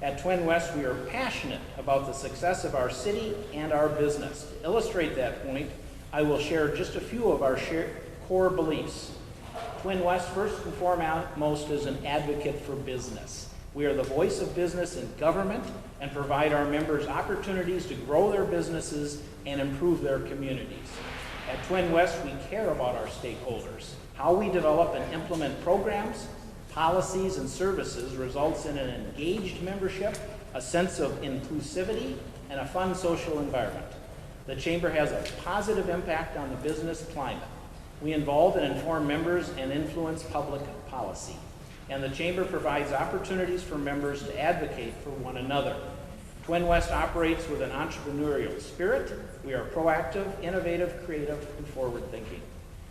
At Twin West, we are passionate about the success of our city and our business. To illustrate that point, I will share just a few of our core beliefs. Twin West, first and foremost, is an advocate for business. We are the voice of business in government and provide our members opportunities to grow their businesses and improve their communities. At Twin West, we care about our stakeholders. How we develop and implement programs, policies, and services results in an engaged membership, a sense of inclusivity, and a fun social environment. The Chamber has a positive impact on the business climate. We involve and inform members and influence public policy. And the Chamber provides opportunities for members to advocate for one another. Twin West operates with an entrepreneurial spirit. We are proactive, innovative, creative, and forward-thinking.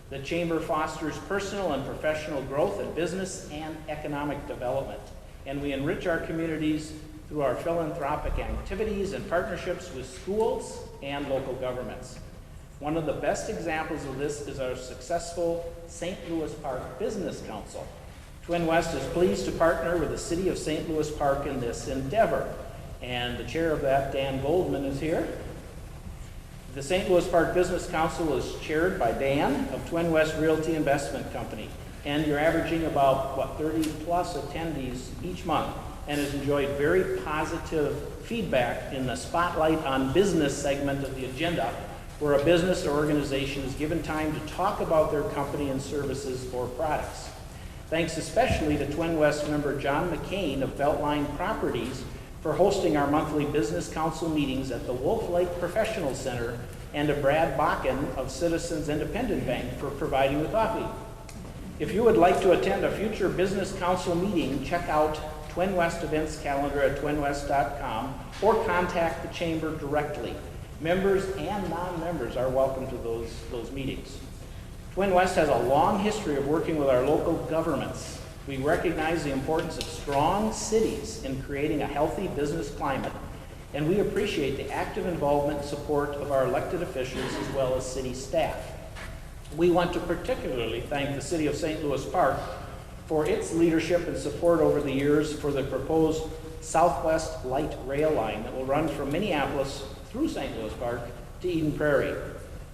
The Chamber fosters personal and professional growth in business and economic development. And we enrich our communities through our philanthropic activities and partnerships with schools and local governments. One of the best examples of this is our successful St. Louis Park Business Council. Twin West is pleased to partner with the City of St. Louis Park in this endeavor. And the chair of that, Dan Goldman, is here. The St. Louis Park Business Council is chaired by Dan of Twin West Realty Investment Company. And you're averaging about, 30 plus attendees each month, and has enjoyed very positive feedback in the Spotlight on Business segment of the agenda, where a business or organization is given time to talk about their company and services or products. Thanks especially to Twin West member John McCain of Beltline Properties for hosting our monthly Business Council meetings at the Wolf Lake Professional Center, and to Brad Bakken of Citizens Independent Bank for providing the coffee. If you would like to attend a future Business Council meeting, check out Twin West events calendar at twinwest.com or contact the Chamber directly. Members and non-members are welcome to those meetings. Twin West has a long history of working with our local governments. We recognize the importance of strong cities in creating a healthy business climate, and we appreciate the active involvement and support of our elected officials as well as city staff. We want to particularly thank the City of St. Louis Park for its leadership and support over the years for the proposed Southwest Light Rail line that will run from Minneapolis through St. Louis Park to Eden Prairie.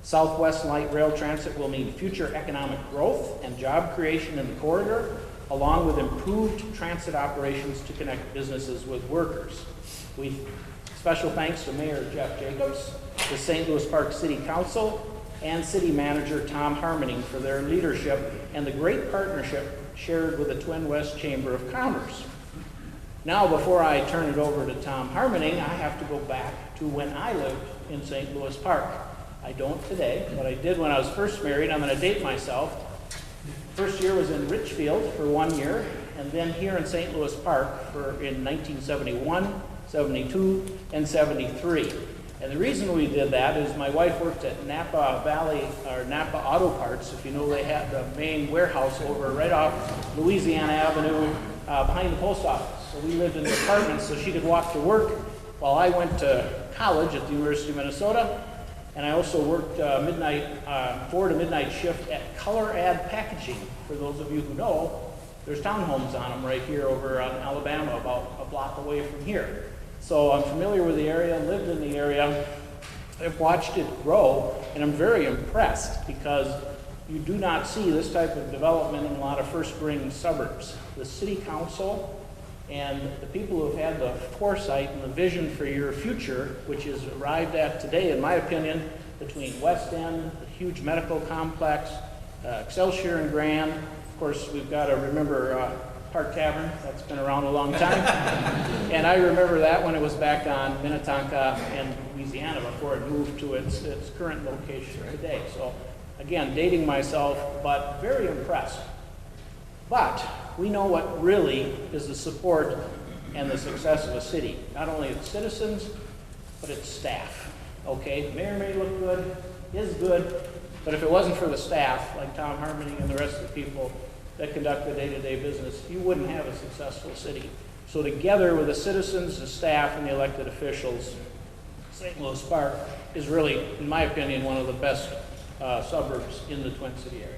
Southwest Light Rail Transit will mean future economic growth and job creation in the corridor, along with improved transit operations to connect businesses with workers. Special thanks to Mayor Jeff Jacobs, the St. Louis Park City Council, and City Manager Tom Harmoning for their leadership and the great partnership shared with the Twin West Chamber of Commerce. Now, before I turn it over to Tom Harmoning, I have to go back to when I lived in St. Louis Park. I don't today, but I did when I was first married. I'm going to date myself. First year was in Richfield for 1 year, and then here in St. Louis Park in 1971, 72, and 73. And the reason we did that is my wife worked at Napa Valley, or Napa Auto Parts. If you know, they had the main warehouse over right off Louisiana Avenue behind the post office. So we lived in the apartments so she could walk to work while I went to college at the University of Minnesota. And I also worked 4 to midnight shift at Color Ad Packaging. For those of you who know, there's townhomes on them right here over on Alabama, about a block away from here. So I'm familiar with the area, lived in the area. I've watched it grow, and I'm very impressed because you do not see this type of development in a lot of first-ring suburbs. The city council and the people who have had the foresight and the vision for your future, which is arrived at today, in my opinion, between West End, the huge medical complex, Excelsior and Grand. Of course, we've got to remember Park Tavern. That's been around a long time. And I remember that when it was back on Minnetonka and Louisiana before it moved to its current location today. So again, dating myself, but very impressed. But we know what really is the support and the success of a city. Not only its citizens, but its staff. Okay, the mayor may look good, is good, but if it wasn't for the staff, like Tom Harmoning and the rest of the people that conduct the day-to-day business, you wouldn't have a successful city. So together with the citizens, the staff, and the elected officials, St. Louis Park is really, in my opinion, one of the best suburbs in the Twin City area.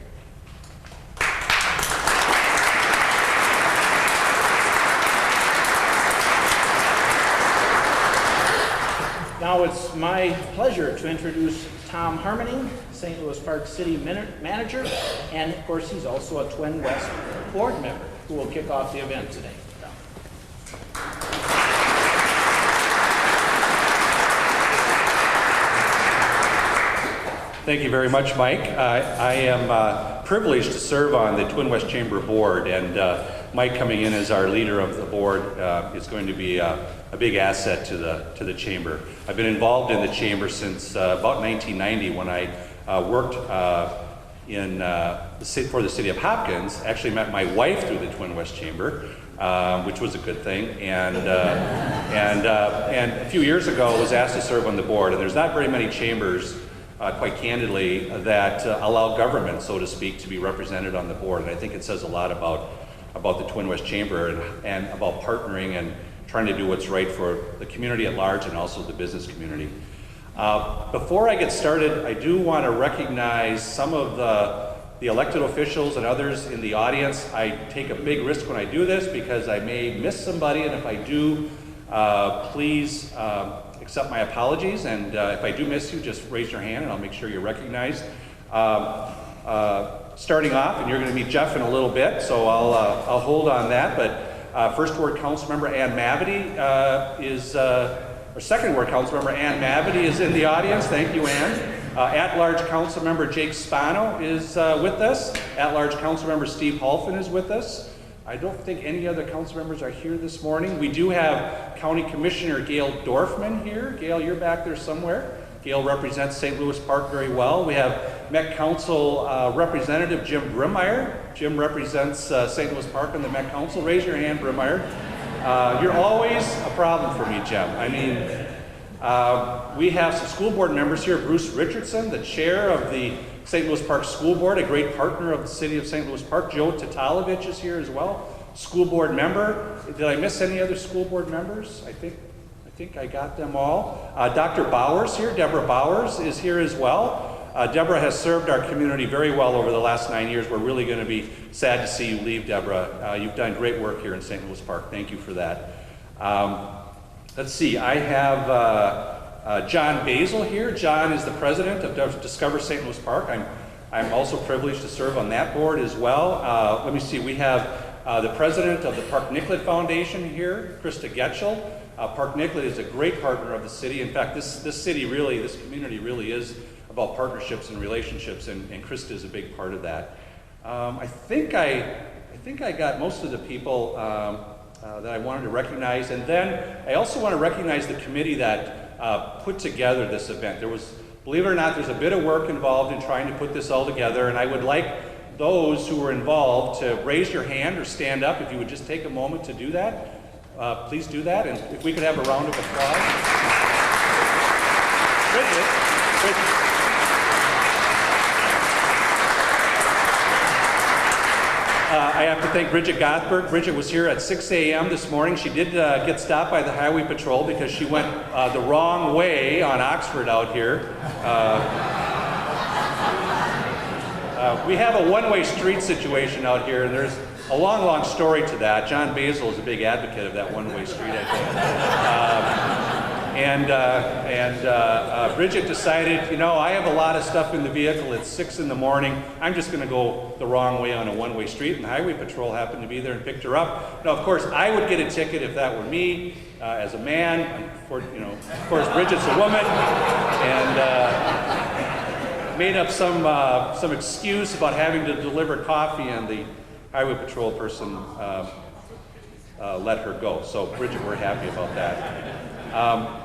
Now it's my pleasure to introduce Tom Harmoning, St. Louis Park City Manager, and of course he's also a Twin West board member who will kick off the event today. Thank you very much, Mike. I am privileged to serve on the Twin West Chamber Board, and Mike coming in as our leader of the board is going to be a big asset to the Chamber. I've been involved in the Chamber since about 1990 when I worked for the City of Hopkins. Actually met my wife through the Twin West Chamber, which was a good thing, and a few years ago was asked to serve on the board, and there's not very many chambers quite candidly, that allow government, so to speak, to be represented on the board. And I think it says a lot about the Twin West Chamber and about partnering and trying to do what's right for the community at large and also the business community. Before I get started, I do want to recognize some of the elected officials and others in the audience. I take a big risk when I do this because I may miss somebody, and if I do, please accept my apologies, and if I do miss you, just raise your hand and I'll make sure you're recognized. Starting off, and you're going to meet Jeff in a little bit, so I'll hold on that, but First Ward Councilmember Ann Mavity or Second Ward Councilmember Ann Mavity is in the audience. Thank you, Ann. At-large Councilmember Jake Spano is with us. At-large Councilmember Steve Halfin is with us. I don't think any other council members are here this morning. We do have County Commissioner Gail Dorfman here. Gail, you're back there somewhere. Gail represents St. Louis Park very well. We have Met Council Representative Jim Brimmeyer. Jim represents St. Louis Park on the Met Council. Raise your hand, Brimmeyer. You're always a problem for me, Jim. I mean, we have some school board members here. Bruce Richardson, the chair of the St. Louis Park School Board, a great partner of the City of St. Louis Park. Joe Tatalovich is here as well, school board member. Did I miss any other school board members? I think I got them all. Dr. Bowers here, Deborah Bowers is here as well. Deborah has served our community very well over the last 9 years. We're really going to be sad to see you leave, Deborah. You've done great work here in St. Louis Park. Thank you for that. Let's see, I have John Basil here. John is the president of Discover St. Louis Park. I'm also privileged to serve on that board as well. Let me see, we have the president of the Park Nicollet Foundation here, Krista Getchell. Park Nicollet is a great partner of the city. In fact, this community really is about partnerships and relationships, and Krista is a big part of that. I think I got most of the people that I wanted to recognize, and then I also want to recognize the committee that put together this event. There was, believe it or not, there's a bit of work involved in trying to put this all together, and I would like those who were involved to raise your hand or stand up. If you would just take a moment to do that, please do that, and if we could have a round of applause. Bridget. I have to thank Bridget Gothberg. Bridget was here at 6 a.m. this morning. She did get stopped by the Highway Patrol because she went the wrong way on Oxford out here. We have a one-way street situation out here, and there's a long, long story to that. John Basil is a big advocate of that one-way street, I think. Bridget decided, you know, I have a lot of stuff in the vehicle. It's 6 in the morning. I'm just going to go the wrong way on a one-way street, and the Highway Patrol happened to be there and picked her up. Now, of course, I would get a ticket if that were me as a man. Of course, Bridget's a woman, and made up some excuse about having to deliver coffee, and the Highway Patrol person let her go. So, Bridget, we're happy about that.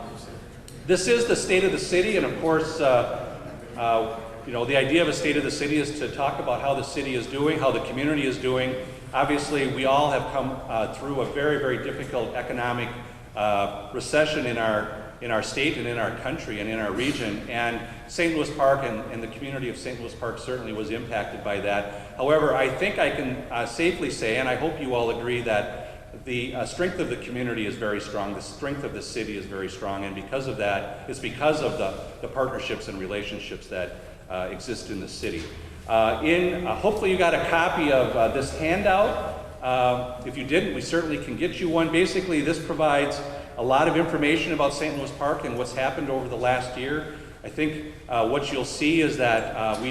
This is the State of the City, and of course, the idea of a State of the City is to talk about how the city is doing, how the community is doing. Obviously, we all have come through a very, very difficult economic recession in our state and in our country and in our region, and St. Louis Park and the community of St. Louis Park certainly was impacted by that. However, I think I can safely say, and I hope you all agree, that the strength of the community is very strong, the strength of the city is very strong, and because of that, it's because of the partnerships and relationships that exist in the city. Hopefully you got a copy of this handout. If you didn't, we certainly can get you one. Basically, this provides a lot of information about St. Louis Park and what's happened over the last year. I think what you'll see is that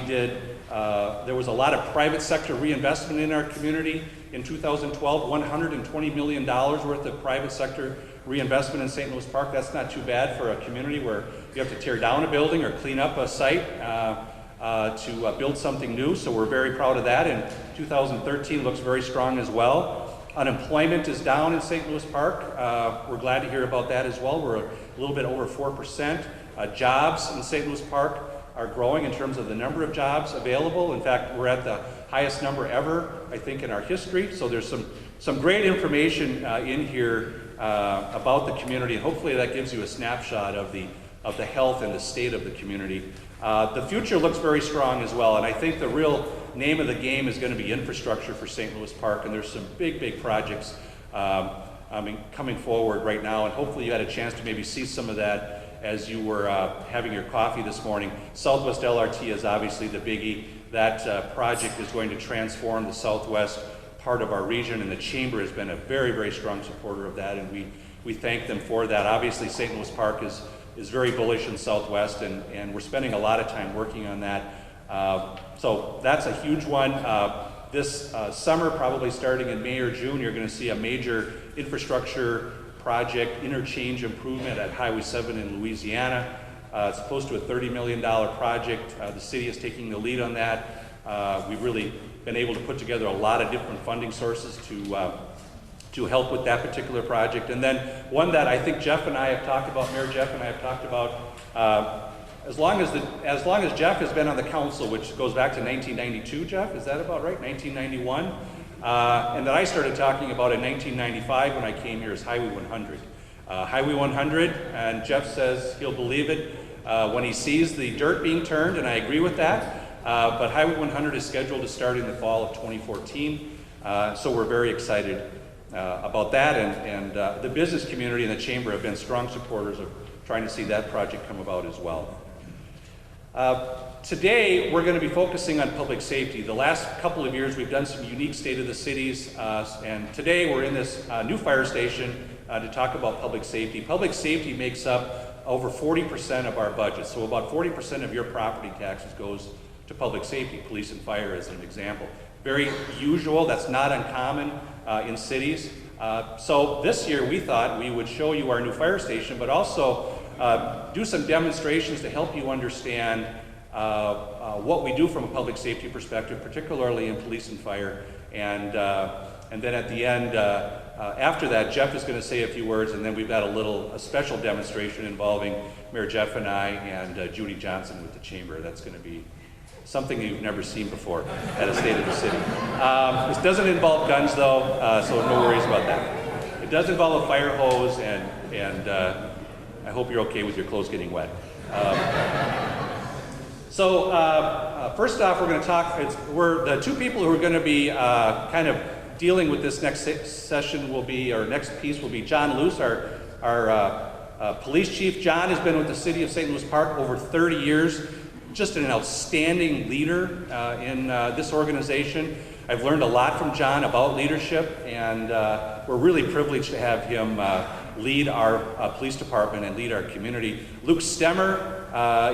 there was a lot of private sector reinvestment in our community in 2012, $120 million worth of private sector reinvestment in St. Louis Park. That's not too bad for a community where you have to tear down a building or clean up a site to build something new. So we're very proud of that. And 2013 looks very strong as well. Unemployment is down in St. Louis Park. We're glad to hear about that as well. We're a little bit over 4%. Jobs in St. Louis Park are growing in terms of the number of jobs available. In fact, we're at the highest number ever, I think, in our history. So there's some great information in here about the community, and hopefully that gives you a snapshot of the health and the state of the community. The future looks very strong as well, and I think the real name of the game is going to be infrastructure for St. Louis Park, and there's some big projects coming forward right now, and hopefully you had a chance to maybe see some of that as you were having your coffee this morning. Southwest LRT is obviously the biggie. That project is going to transform the southwest part of our region, and the Chamber has been a very strong supporter of that, and we thank them for that. Obviously, St. Louis Park is very bullish in Southwest, and we're spending a lot of time working on that. So that's a huge one. This summer, probably starting in May or June, you're going to see a major infrastructure project, interchange improvement at Highway 7 in Louisiana. It's close to a $30 million project. The city is taking the lead on that. We've really been able to put together a lot of different funding sources to help with that particular project. And then one that I think Jeff and I have talked about, Mayor Jeff and I have talked about, as long as Jeff has been on the council, which goes back to 1992, Jeff, is that about right? 1991? And that I started talking about in 1995 when I came here, is Highway 100. Highway 100, and Jeff says he'll believe it when he sees the dirt being turned, and I agree with that. But Highway 100 is scheduled to start in the fall of 2014, so we're very excited about that, and the business community and the Chamber have been strong supporters of trying to see that project come about as well. Today, we're going to be focusing on public safety. The last couple of years, we've done some unique state of the cities, and today we're in this new fire station to talk about public safety. Public safety makes up over 40% of our budget, so about 40% of your property taxes goes to public safety, police and fire as an example. Very usual, that's not uncommon in cities. So this year we thought we would show you our new fire station, but also do some demonstrations to help you understand what we do from a public safety perspective, particularly in police and fire. And then at the end, after that, Jeff is going to say a few words, and then we've got a special demonstration involving Mayor Jeff and I and Judy Johnson with the Chamber. That's going to be something you've never seen before at a State of the City. This doesn't involve guns, though, so no worries about that. It does involve a fire hose, and I hope you're okay with your clothes getting wet. So first off, we're going to talk, we're the two people who are going to be kind of dealing with this next session will be, or next piece will be John Luce, our police chief. John has been with the city of St. Louis Park over 30 years. Just an outstanding leader in this organization. I've learned a lot from John about leadership, and we're really privileged to have him lead our police department and lead our community. Luke Stemmer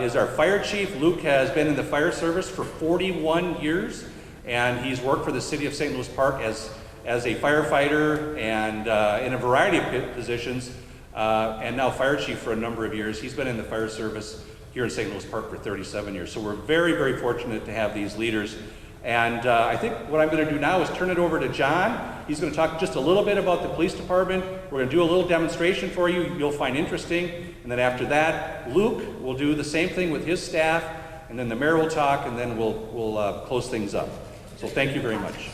is our fire chief. Luke has been in the fire service for 41 years, and he's worked for the city of St. Louis Park as a firefighter and in a variety of positions, and now fire chief for a number of years. He's been in the fire service here in St. Louis Park for 37 years. So we're very fortunate to have these leaders. And I think what I'm going to do now is turn it over to John. He's going to talk just a little bit about the police department. We're going to do a little demonstration for you you'll find interesting. And then after that, Luke will do the same thing with his staff. And then the mayor will talk, and then we'll close things up. So thank you very much.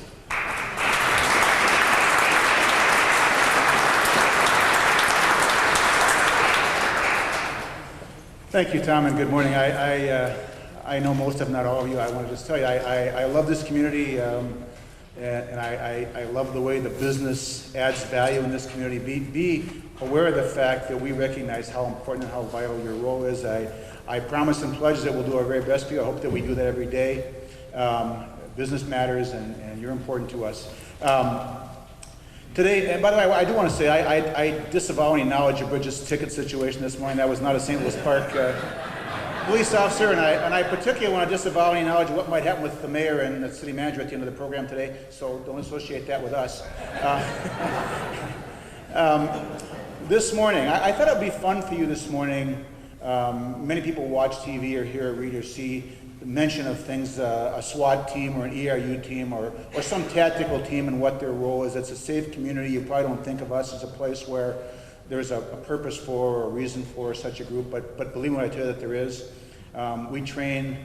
Thank you, Tom, and good morning. I know most, if not all of you. I want to just tell you, I love this community, and I love the way the business adds value in this community. Be aware of the fact that we recognize how important and how vital your role is. I promise and pledge that we'll do our very best for you. I hope that we do that every day. Business matters, and you're important to us. Today, and by the way, I do want to say, I disavow any knowledge of Bridget's ticket situation this morning. That was not a St. Louis Park police officer, and I particularly want to disavow any knowledge of what might happen with the mayor and the city manager at the end of the program today, so don't associate that with us. This morning, I thought it would be fun for you this morning. Many people watch TV or hear or read or see the mention of things, a SWAT team or an ERU team or some tactical team and what their role is. It's a safe community. You probably don't think of us as a place where there's a purpose for or a reason for such a group, but believe me when I tell you that there is. We train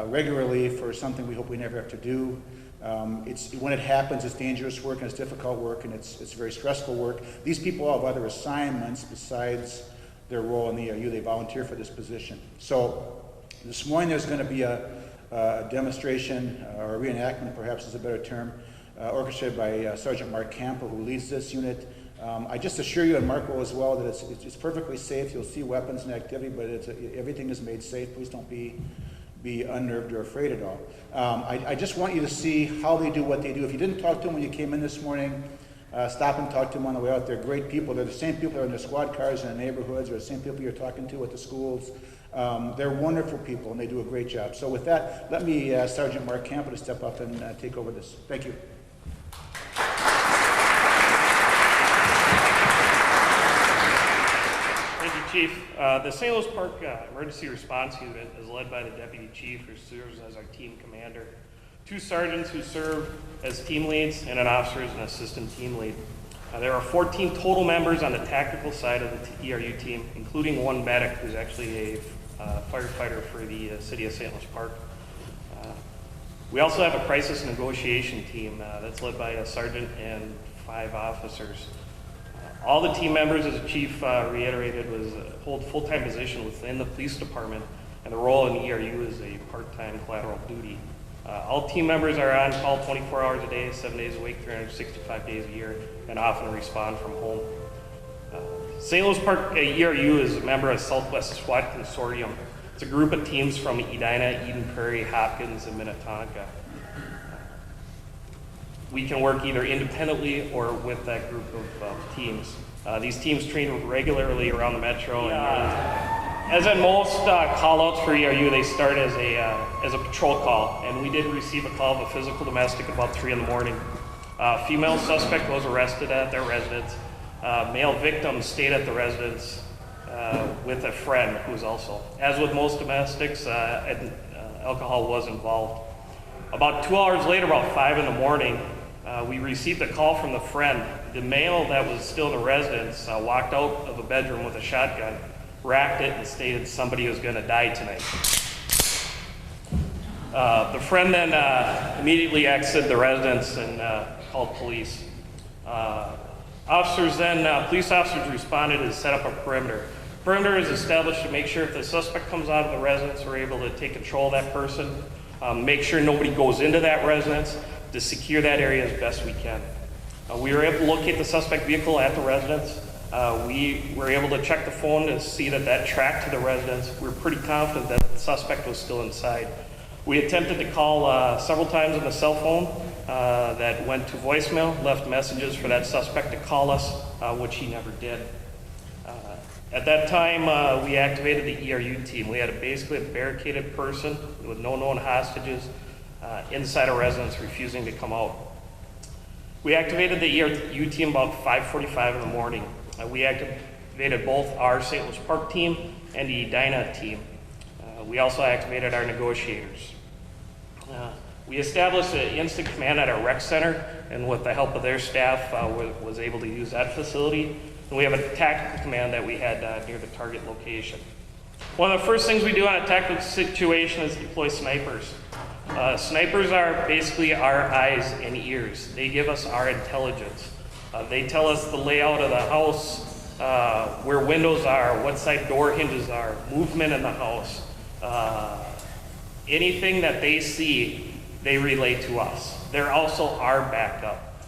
regularly for something we hope we never have to do. When it happens, it's dangerous work and it's difficult work and it's very stressful work. These people all have other assignments besides their role in the ERU. They volunteer for this position. So this morning there's going to be a demonstration, or a reenactment perhaps is a better term, orchestrated by Sergeant Mark Campo, who leads this unit. I just assure you, and Mark will as well, that it's perfectly safe. You'll see weapons and activity, but everything is made safe. Please don't be unnerved or afraid at all. I just want you to see how they do what they do. If you didn't talk to them when you came in this morning, stop and talk to them on the way out. They're great people. They're the same people that are in the squad cars in the neighborhoods, or the same people you're talking to at the schools. They're wonderful people, and they do a great job. So with that, let me Sergeant Mark Campo to step up and take over this. Thank you. Thank you, Chief. The St. Louis Park Emergency Response Unit is led by the Deputy Chief, who serves as our team commander, 2 sergeants who serve as team leads, and an officer as an assistant team lead. There are 14 total members on the tactical side of the ERU team, including 1 medic who's actually a firefighter for the city of St. Louis Park. We also have a crisis negotiation team that's led by a sergeant and 5 officers. All the team members, as the chief reiterated, hold full-time position within the police department, and the role in ERU is a part-time collateral duty. All team members are on call 24 hours a day, 7 days a week, 365 days a year, and often respond from home. St. Louis Park ERU is a member of Southwest SWAT Consortium. It's a group of teams from Edina, Eden Prairie, Hopkins, and Minnetonka. We can work either independently or with that group of teams. These teams train regularly around the metro. And, as in most call-outs for ERU, they start as a patrol call, and we did receive a call of a physical domestic about 3 in the morning. Female suspect was arrested at their residence. Male victim stayed at the residence with a friend who was also. As with most domestics, alcohol was involved. About 2 hours later, about 5 in the morning, we received a call from the friend. The male that was still in the residence walked out of a bedroom with a shotgun, racked it, and stated somebody was going to die tonight. The friend then immediately exited the residence and called police. Police officers responded and set up a perimeter. Perimeter is established to make sure if the suspect comes out of the residence, we're able to take control of that person, make sure nobody goes into that residence, to secure that area as best we can. We were able to locate the suspect vehicle at the residence. We were able to check the phone to see that tracked to the residence. We were pretty confident that the suspect was still inside. We attempted to call several times on the cell phone that went to voicemail, left messages for that suspect to call us, which he never did. At that time, we activated the ERU team. We had basically a barricaded person with no known hostages inside a residence refusing to come out. We activated the ERU team about 5:45 in the morning. We activated both our St. Louis Park team and the Edina team. We also activated our negotiators. We established an instant command at our rec center, and with the help of their staff, was able to use that facility. And we have a tactical command that we had near the target location. One of the first things we do on a tactical situation is deploy snipers. Snipers are basically our eyes and ears. They give us our intelligence. They tell us the layout of the house, where windows are, what side door hinges are, movement in the house. Anything that they see, they relay to us. They're also our backup.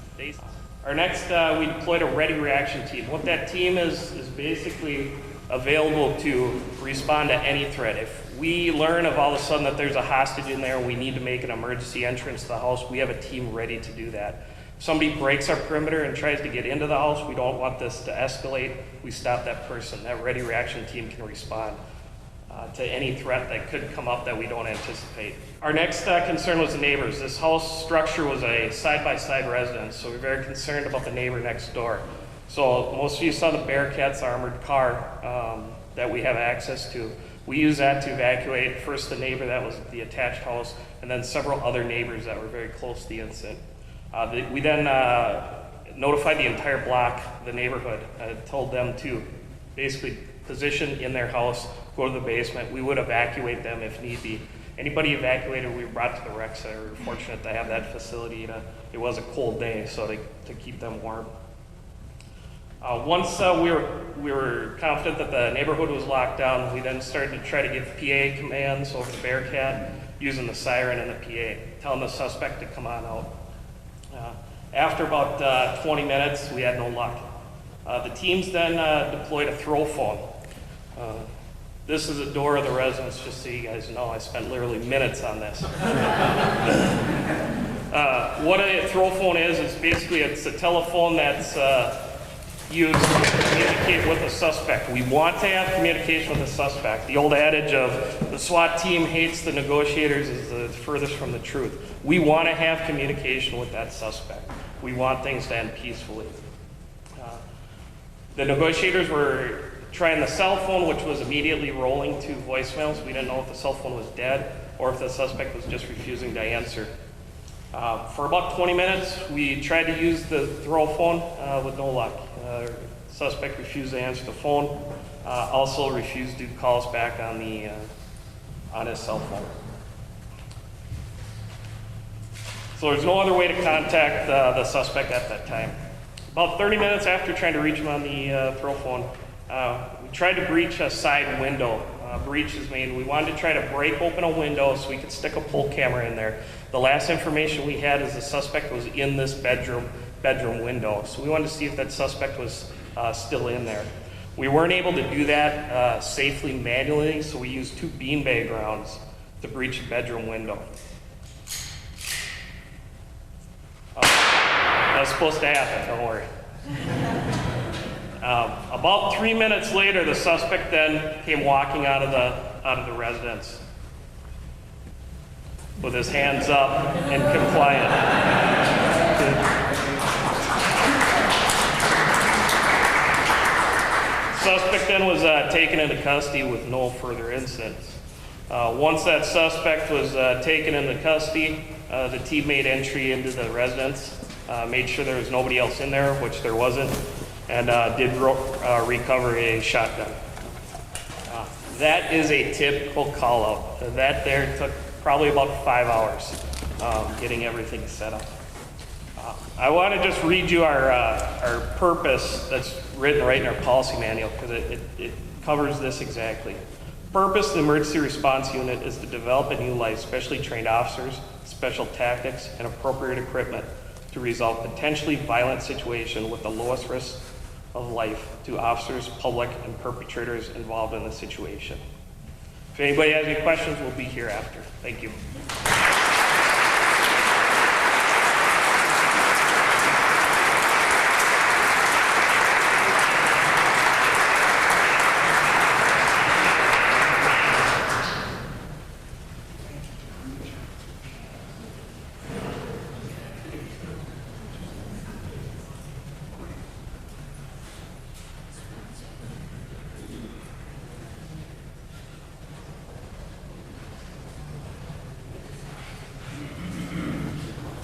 Our next, we deployed a ready reaction team. What that team is basically available to respond to any threat. If we learn of all of a sudden that there's a hostage in there and we need to make an emergency entrance to the house, we have a team ready to do that. If somebody breaks our perimeter and tries to get into the house, we don't want this to escalate. We stop that person. That ready reaction team can respond to any threat that could come up that we don't anticipate. Our next concern was the neighbors. This house structure was a side-by-side residence, so we're very concerned about the neighbor next door. So most of you saw the Bearcats armored car that we have access to. We use that to evacuate first the neighbor that was the attached house, and then several other neighbors that were very close to the incident. We then notified the entire block, the neighborhood, told them to basically position in their house, go to the basement. We would evacuate them if need be. Anybody evacuated, we were brought to the rec center. We were fortunate to have that facility. It was a cold day, so to keep them warm. Once we were confident that the neighborhood was locked down, we then started to try to give PA commands over the Bearcat using the siren and the PA, telling the suspect to come on out. After about 20 minutes, we had no luck. The teams then deployed a throw phone. This is the door of the residence, just so you guys know. I spent literally minutes on this. What a throw phone is basically it's a telephone that's used to communicate with a suspect. We want to have communication with the suspect. The old adage of the SWAT team hates the negotiators is the furthest from the truth. We want to have communication with that suspect. We want things to end peacefully. The negotiators were trying the cell phone, which was immediately rolling to voicemails. We didn't know if the cell phone was dead or if the suspect was just refusing to answer. For about 20 minutes, we tried to use the throw phone with no luck. Suspect refused to answer the phone, also refused to call us back on his cell phone. So there's no other way to contact the suspect at that time. About 30 minutes after trying to reach him on the throw phone, we tried to breach a side window. Breach is made. We wanted to try to break open a window so we could stick a pole camera in there. The last information we had is the suspect was in this bedroom window. So we wanted to see if that suspect was still in there. We weren't able to do that safely manually, so we used 2 beanbag rounds to breach the bedroom window. That's supposed to happen, don't worry. About 3 minutes later, the suspect then came walking out of the residence with his hands up and compliant. Suspect then was taken into custody with no further incidents. Once that suspect was taken into custody, the team made entry into the residence, made sure there was nobody else in there, which there wasn't, and did recover a shotgun. That is a typical call out. That there took probably about 5 hours getting everything set up. I want to just read you our purpose that's written right in our policy manual because it covers this exactly. Purpose of the Emergency Response Unit is to develop and utilize specially trained officers, special tactics, and appropriate equipment to resolve potentially violent situations with the lowest risk of life to officers, public, and perpetrators involved in the situation. If anybody has any questions, we'll be here after. Thank you.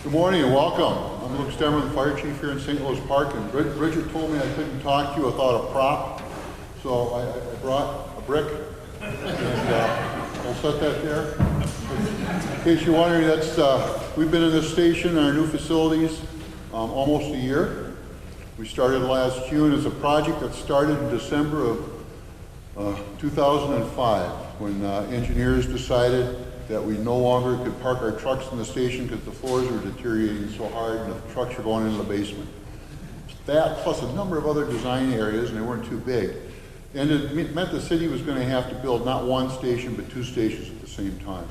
Good morning and welcome. I'm Luke Stemmer, the fire chief here in St. Louis Park, and Bridget told me I couldn't talk to you without a prop, so I brought a brick, and we'll set that there. In case you're wondering, we've been in this station, our new facilities, almost a year. We started last June as a project that started in December of 2005, when engineers decided that we no longer could park our trucks in the station because the floors were deteriorating so hard and the trucks were going into the basement. That, plus a number of other design areas, and they weren't too big. And it meant the city was going to have to build not one station, but 2 stations at the same time.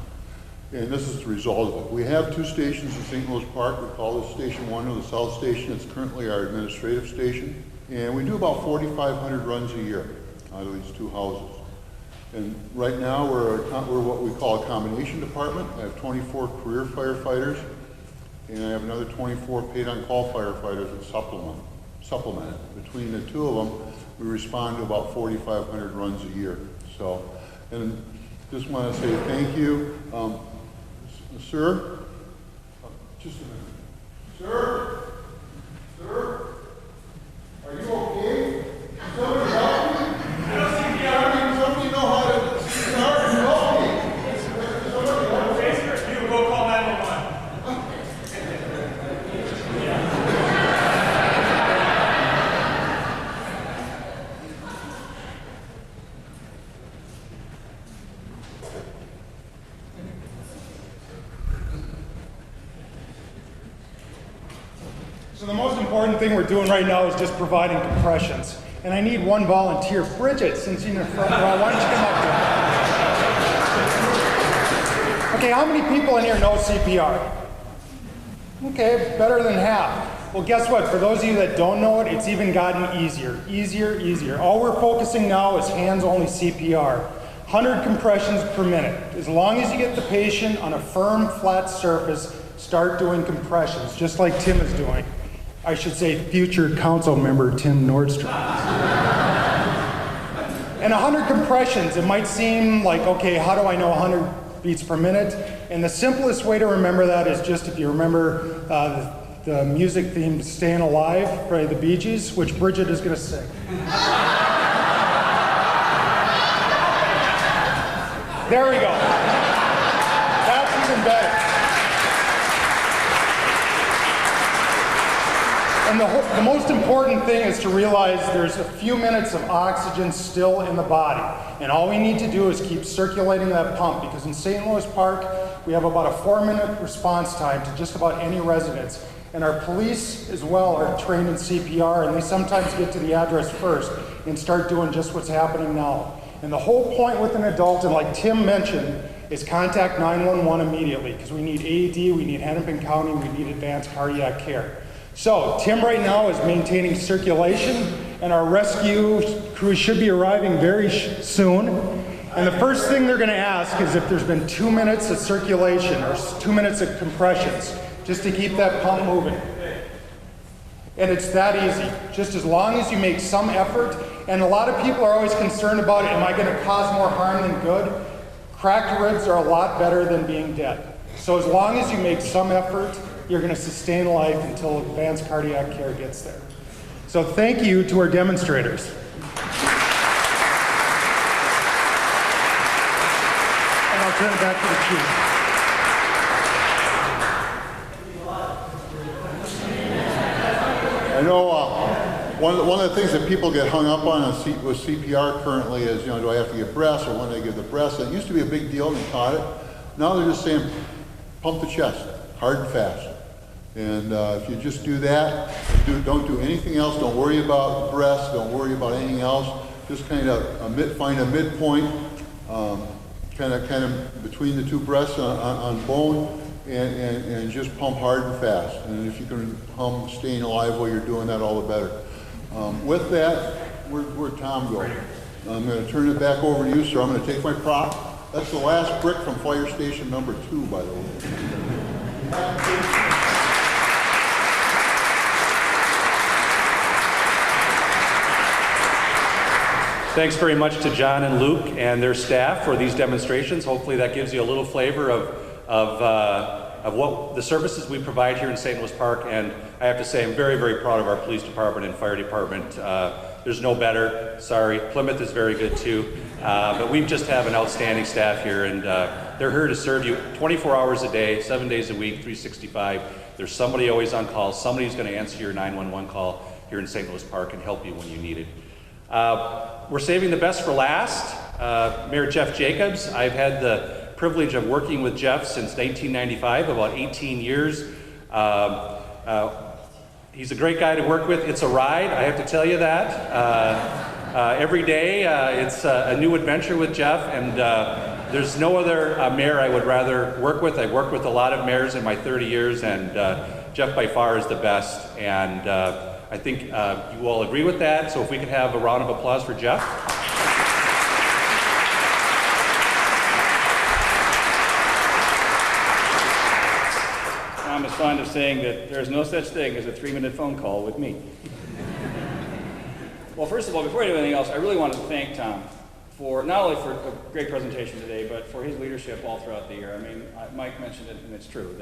And this is the result of it. We have 2 stations in St. Louis Park. We call this Station 1 or the South Station. It's currently our administrative station. And we do about 4,500 runs a year out of these 2 houses. And right now we're what we call a combination department. I have 24 career firefighters, and I have another 24 paid-on-call firefighters that supplement it. Between the 2 of them, we respond to about 4,500 runs a year. So, and just want to say thank you. Sir? Just a minute. Sir? Sir? Are you okay? Can somebody help me? I don't think somebody know how to help me. Okay, sir. You go call 911. So the most important thing we're doing right now is just providing compressions. And I need one volunteer. Bridget, since you're in the front row, why don't you come up here? Okay, how many people in here know CPR? Okay, better than half. Well, guess what? For those of you that don't know it, it's even gotten easier. All we're focusing now is hands-only CPR. 100 compressions per minute. As long as you get the patient on a firm, flat surface, start doing compressions, just like Tim is doing. I should say future council member Tim Nordstrom. And 100 compressions, it might seem like, okay, how do I know 100 beats per minute? And the simplest way to remember that is just if you remember the music theme Staying Alive by the Bee Gees, which Bridget is going to sing. There we go. That's even better. And the most important thing is to realize there's a few minutes of oxygen still in the body. And all we need to do is keep circulating that pump, because in St. Louis Park, we have about a 4-minute response time to just about any residence. And our police as well are trained in CPR, and they sometimes get to the address first and start doing just what's happening now. And the whole point with an adult, and like Tim mentioned, is contact 911 immediately, because we need AED, we need Hennepin County, we need advanced cardiac care. So Tim right now is maintaining circulation, and our rescue crew should be arriving very soon. And the first thing they're going to ask is if there's been 2 minutes of circulation or 2 minutes of compressions, just to keep that pump moving. And it's that easy, just as long as you make some effort. And a lot of people are always concerned about, am I going to cause more harm than good? Cracked ribs are a lot better than being dead. So as long as you make some effort, you're going to sustain life until advanced cardiac care gets there. So thank you to our demonstrators. And I'll turn it back to the chief. I know one of the things that people get hung up on with CPR currently is, do I have to give breaths or when do I give the breaths? It used to be a big deal and they taught it. Now they're just saying, pump the chest, hard and fast. And if you just do that, don't do anything else, don't worry about breaths, don't worry about anything else, just kind of find a midpoint, kind of between the 2 breaths on bone, and just pump hard and fast. And if you can hum Staying Alive while you're doing that, all the better. With that, where'd Tom go? I'm going to turn it back over to you, sir. I'm going to take my prop. That's the last brick from fire station number 2, by the way. Thanks very much to John and Luke and their staff for these demonstrations. Hopefully that gives you a little flavor of what the services we provide here in St. Louis Park. And I have to say I'm very, very proud of our police department and fire department. There's no better. Sorry, Plymouth is very good too. But we just have an outstanding staff here, and they're here to serve you 24 hours a day, 7 days a week, 365. There's somebody always on call. Somebody's going to answer your 911 call here in St. Louis Park and help you when you need it. We're saving the best for last. Mayor Jeff Jacobs. I've had the privilege of working with Jeff since 1995, about 18 years. He's a great guy to work with. It's a ride, I have to tell you that. Every day it's a new adventure with Jeff, and there's no other mayor I would rather work with. I've worked with a lot of mayors in my 30 years, and Jeff by far is the best. And I think you all agree with that. So if we could have a round of applause for Jeff. Tom is fond of saying that there's no such thing as a 3-minute phone call with me. Well, first of all, before I do anything else, I really want to thank Tom for not only for a great presentation today, but for his leadership all throughout the year. I mean, Mike mentioned it, and it's true,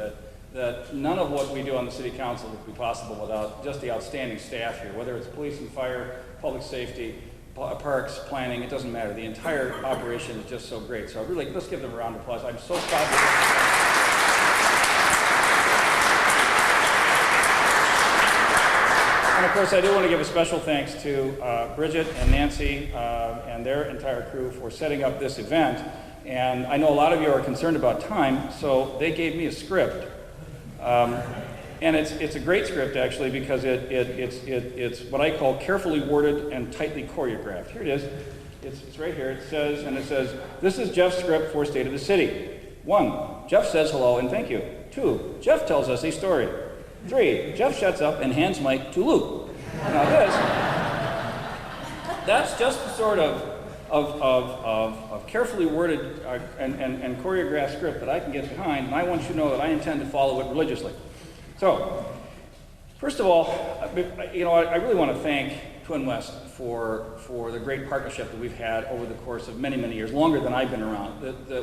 that none of what we do on the city council would be possible without just the outstanding staff here, whether it's police and fire, public safety, parks, planning, it doesn't matter. The entire operation is just so great. So really, let's give them a round of applause. I'm so proud of them. And of course, I do want to give a special thanks to Bridget and Nancy and their entire crew for setting up this event. And I know a lot of you are concerned about time, so they gave me a script. And it's a great script, actually, because it's what I call carefully worded and tightly choreographed. Here it is. It's right here. It says, this is Jeff's script for State of the City. 1, Jeff says hello and thank you. 2, Jeff tells us a story. 3, Jeff shuts up and hands Mike to Luke. Now that's just the sort of carefully worded and choreographed script that I can get behind, and I want you to know that I intend to follow it religiously. So, first of all, I really want to thank Twin West for the great partnership that we've had over the course of many, many years, longer than I've been around.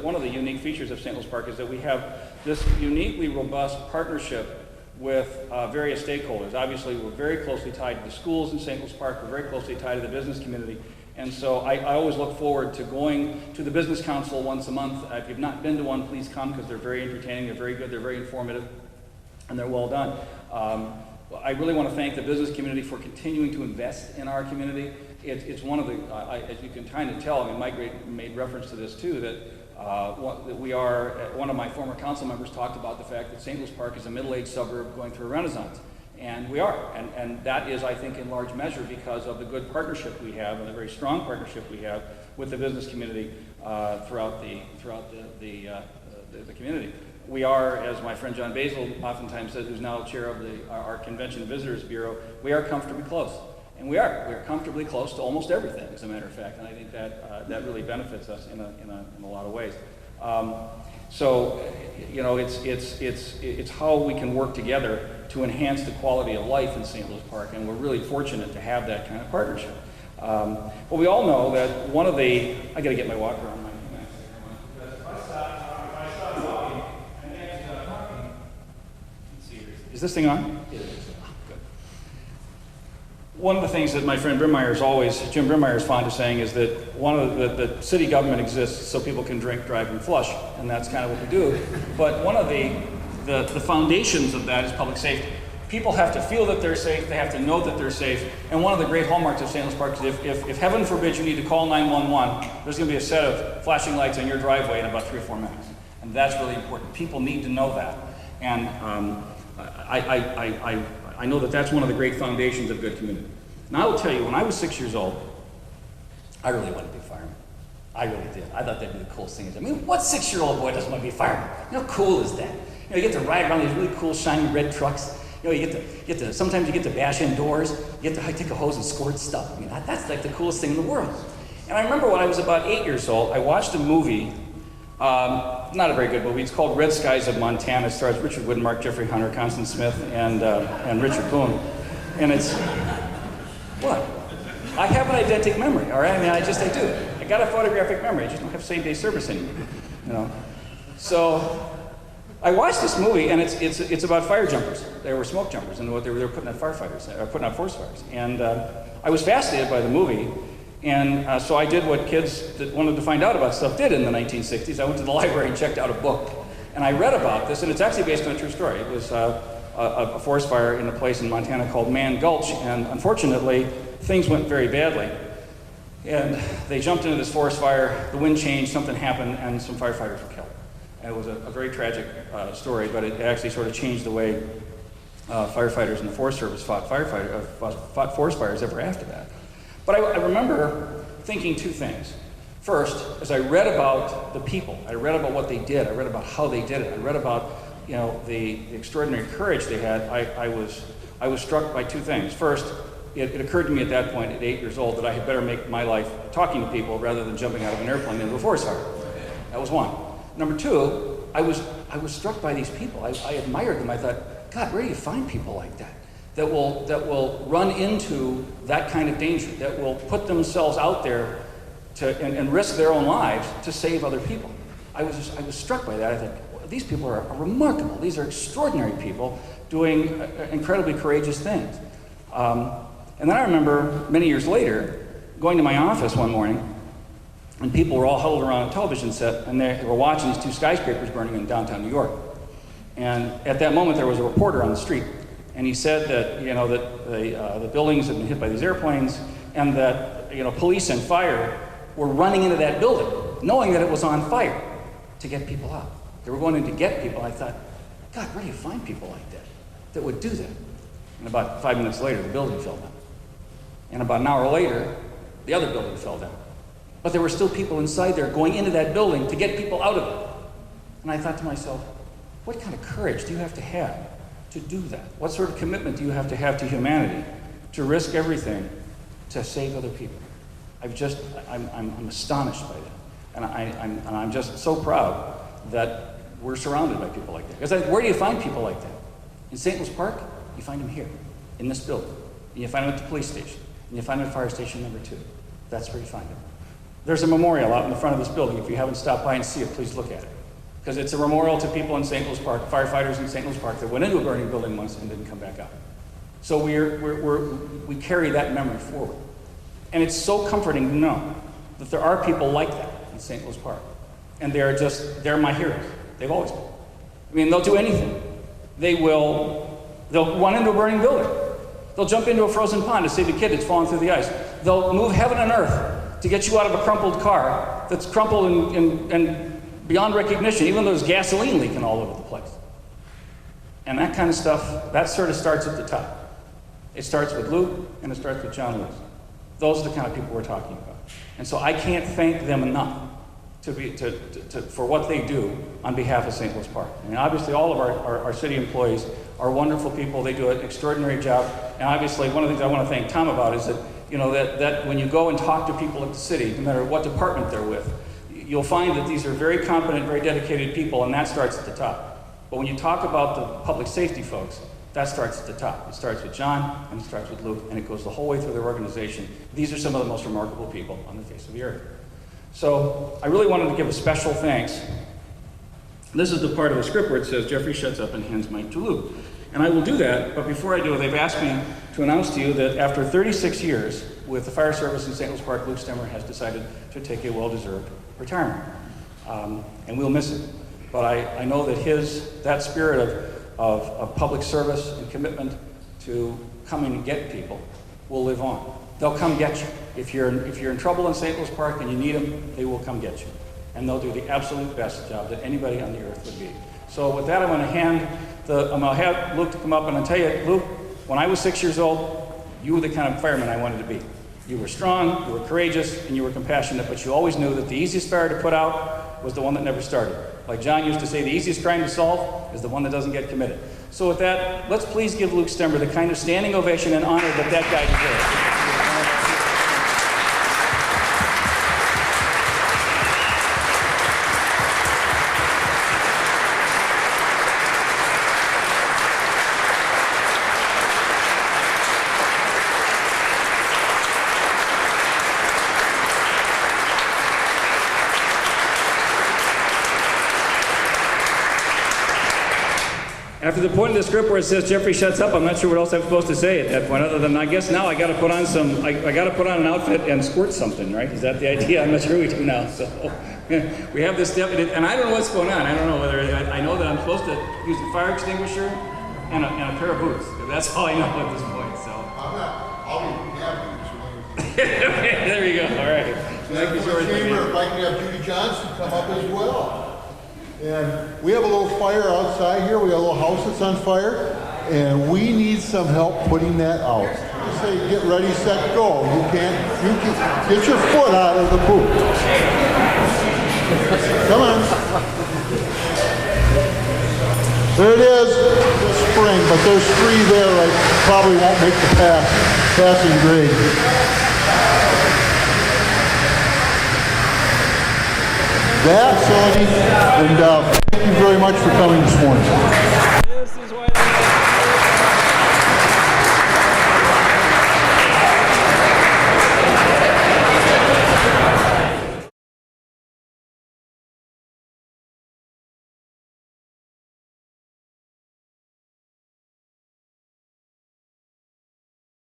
One of the unique features of St. Louis Park is that we have this uniquely robust partnership with various stakeholders. Obviously, we're very closely tied to the schools in St. Louis Park. We're very closely tied to the business community. And so I always look forward to going to the Business Council once a month. If you've not been to one, please come, because they're very entertaining, they're very good, they're very informative, and they're well done. I really want to thank the business community for continuing to invest in our community. It's one of the, as you can kind of tell, I mean, Mike made reference to this too, that we are, one of my former council members talked about the fact that St. Louis Park is a middle-aged suburb going through a renaissance. And we are, and that is, I think, in large measure because of the good partnership we have and the very strong partnership we have with the business community throughout the community. We are, as my friend John Basil oftentimes says, who's now chair of our Convention and Visitors Bureau, we are comfortably close. And we are comfortably close to almost everything, as a matter of fact, and I think that that really benefits us in a lot of ways. So, you know, it's how we can work together to enhance the quality of life in St. Louis Park, and we're really fortunate to have that kind of partnership. But we all know that one of the, I got to get my walker on my if I stop walking and Nancy stop talking, let's see, is this thing on? It is. Good. One of the things that my friend Brimmeyer is always, Jim Brimmeyer is fond of saying, is that one of the city government exists so people can drink, drive, and flush, and that's kind of what we do. But one of the foundations of that is public safety. People have to feel that they're safe, they have to know that they're safe, and one of the great hallmarks of St. Louis Park is if heaven forbid you need to call 911, there's going to be a set of flashing lights on your driveway in about 3 or 4 minutes. And that's really important. People need to know that. And I know that that's one of the great foundations of good community. Now I will tell you, when I was 6 years old, I really wanted to be a fireman. I really did. I thought that'd be the coolest thing. I mean, what 6-year-old boy doesn't want to be a fireman? How cool is that? You know, you get to ride around these really cool, shiny red trucks. You know, you get to sometimes you get to bash in doors. You get to take a hose and squirt stuff. I mean, that's like the coolest thing in the world. And I remember when I was about 8 years old, I watched a movie, not a very good movie. It's called Red Skies of Montana. It stars Richard Widmark, Jeffrey Hunter, Constance Smith, and Richard Boone. And it's, what? I have an eidetic memory, all right? I mean, I do. I got a photographic memory. I just don't have same-day service anymore, you know? So I watched this movie, and it's about fire jumpers. They were smoke jumpers, and what they were putting out firefighters, putting out forest fires. And I was fascinated by the movie, and so I did what kids that wanted to find out about stuff did in the 1960s. I went to the library and checked out a book, and I read about this, and it's actually based on a true story. It was a forest fire in a place in Montana called Mann Gulch, and unfortunately, things went very badly. And they jumped into this forest fire, the wind changed, something happened, and some firefighters were killed. And it was a very tragic story, but it actually sort of changed the way firefighters and the Forest Service fought forest fires ever after that. But I remember thinking two things. First, as I read about the people, I read about what they did, I read about how they did it, I read about, you know, the extraordinary courage they had, I was struck by two things. First, it occurred to me at that point, at 8 years old, that I had better make my life talking to people rather than jumping out of an airplane into a forest fire. That was one. Number two, I was struck by these people. I admired them. I thought, God, where do you find people like that? That will run into that kind of danger, that will put themselves out there and risk their own lives to save other people. I was struck by that. I thought, these people are remarkable. These are extraordinary people doing incredibly courageous things. And then I remember many years later going to my office one morning, and people were all huddled around a television set, and they were watching these two skyscrapers burning in downtown New York. And at that moment, there was a reporter on the street, and he said that, you know, that the buildings had been hit by these airplanes, and that, you know, police and fire were running into that building, knowing that it was on fire, to get people out. They were going in to get people. I thought, God, where do you find people like that would do that? And about 5 minutes later, the building fell down. And about an hour later, the other building fell down. But there were still people inside there going into that building to get people out of it. And I thought to myself, what kind of courage do you have to do that? What sort of commitment do you have to humanity to risk everything to save other people? I'm astonished by that. And I'm just so proud that we're surrounded by people like that. Because where do you find people like that? In St. Louis Park, you find them here, in this building. And you find them at the police station. And you find them at fire station number 2. That's where you find them. There's a memorial out in the front of this building. If you haven't stopped by and see it, please look at it. Because it's a memorial to people in St. Louis Park, firefighters in St. Louis Park that went into a burning building once and didn't come back out. So we carry that memory forward. And it's so comforting to know that there are people like that in St. Louis Park. And they're my heroes. They've always been. I mean, they'll do anything. They'll run into a burning building. They'll jump into a frozen pond to save a kid that's fallen through the ice. They'll move heaven and earth to get you out of a crumpled car that's crumpled and beyond recognition, even though there's gasoline leaking all over the place. And that kind of stuff, that sort of starts at the top. It starts with Luke, and it starts with John Lewis. Those are the kind of people we're talking about. And so I can't thank them enough for what they do on behalf of St. Louis Park. I mean, obviously, all of our city employees are wonderful people. They do an extraordinary job. And obviously, one of the things I want to thank Tom about is that, you know, that when you go and talk to people at the city, no matter what department they're with, you'll find that these are very competent, very dedicated people, and that starts at the top. But when you talk about the public safety folks, that starts at the top. It starts with John, and it starts with Luke, and it goes the whole way through their organization. These are some of the most remarkable people on the face of the earth. So I really wanted to give a special thanks. This is the part of the script where it says, Jeffrey shuts up and hands mic to Luke. And I will do that, but before I do it, they've asked me to announce to you that after 36 years with the fire service in St. Louis Park, Luke Stemmer has decided to take a well-deserved retirement. And we'll miss it. But I know that that spirit of public service and commitment to coming and get people will live on. They'll come get you. If you're in trouble in St. Louis Park and you need them, they will come get you. And they'll do the absolute best job that anybody on the earth would be. So with that, I'm going to have Luke to come up, and I'll tell you, Luke, when I was 6 years old, you were the kind of fireman I wanted to be. You were strong, you were courageous, and you were compassionate, but you always knew that the easiest fire to put out was the one that never started. Like John used to say, the easiest crime to solve is the one that doesn't get committed. So with that, let's please give Luke Stemmer the kind of standing ovation and honor that guy deserves. After the point of the script where it says Jeffrey shuts up, I'm not sure what else I'm supposed to say at that point, other than I guess now I got to put on I got to put on an outfit and squirt something, right? Is that the idea? I'm not sure we do now. So we have this deputy, and I don't know what's going on. I don't know whether I know that I'm supposed to use the fire extinguisher and a pair of boots. That's all I know at this point. So I'll be there you go. All right. Thank you, George. Chamber, if I can have Judy Johnson come up as well. And we have a little fire outside here. We have a little house that's on fire, and we need some help putting that out. Say, get ready, set, go. You can't get your foot out of the poop. Come on. There it is, the spring, but there's 3 there. I probably won't make the passing grade. That's Sonny, and thank you very much for coming this morning.